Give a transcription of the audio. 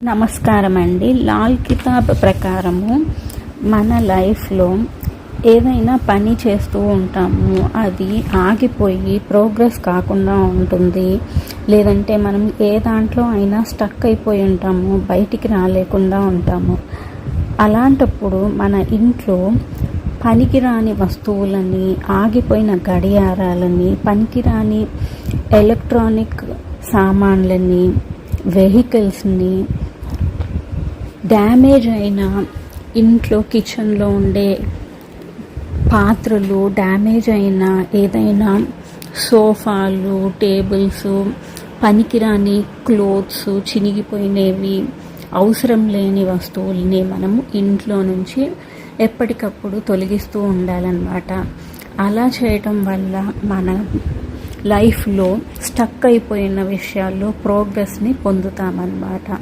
నమస్కారం అండి. లాల్ కితాబ్ ప్రకారము మన లైఫ్లో ఏదైనా పని చేస్తూ ఉంటాము, అది ఆగిపోయి ప్రోగ్రెస్ కాకుండా ఉంటుంది. లేదంటే మనం ఏ దాంట్లో అయినా స్టక్ అయిపోయి ఉంటాము, బయటికి రాలేకుండా ఉంటాము. అలాంటప్పుడు మన ఇంట్లో పనికిరాని వస్తువులని, ఆగిపోయిన గడియారాలని, పనికిరాని ఎలక్ట్రానిక్ సామాన్లని, వెహికల్స్ని, డ్యామేజ్ అయిన ఇంట్లో కిచెన్లో ఉండే పాత్రలు, డ్యామేజ్ అయిన ఏదైనా సోఫాలు, టేబుల్స్, పనికిరాని క్లోత్స్, చినిగిపోయినవి, అవసరం లేని వస్తువుల్ని మనము ఇంట్లో నుంచి ఎప్పటికప్పుడు తొలగిస్తూ ఉండాలన్నమాట. అలా చేయటం వల్ల మన లైఫ్లో స్టక్ అయిపోయిన విషయాల్లో ప్రోగ్రెస్ని పొందుతామన్నమాట.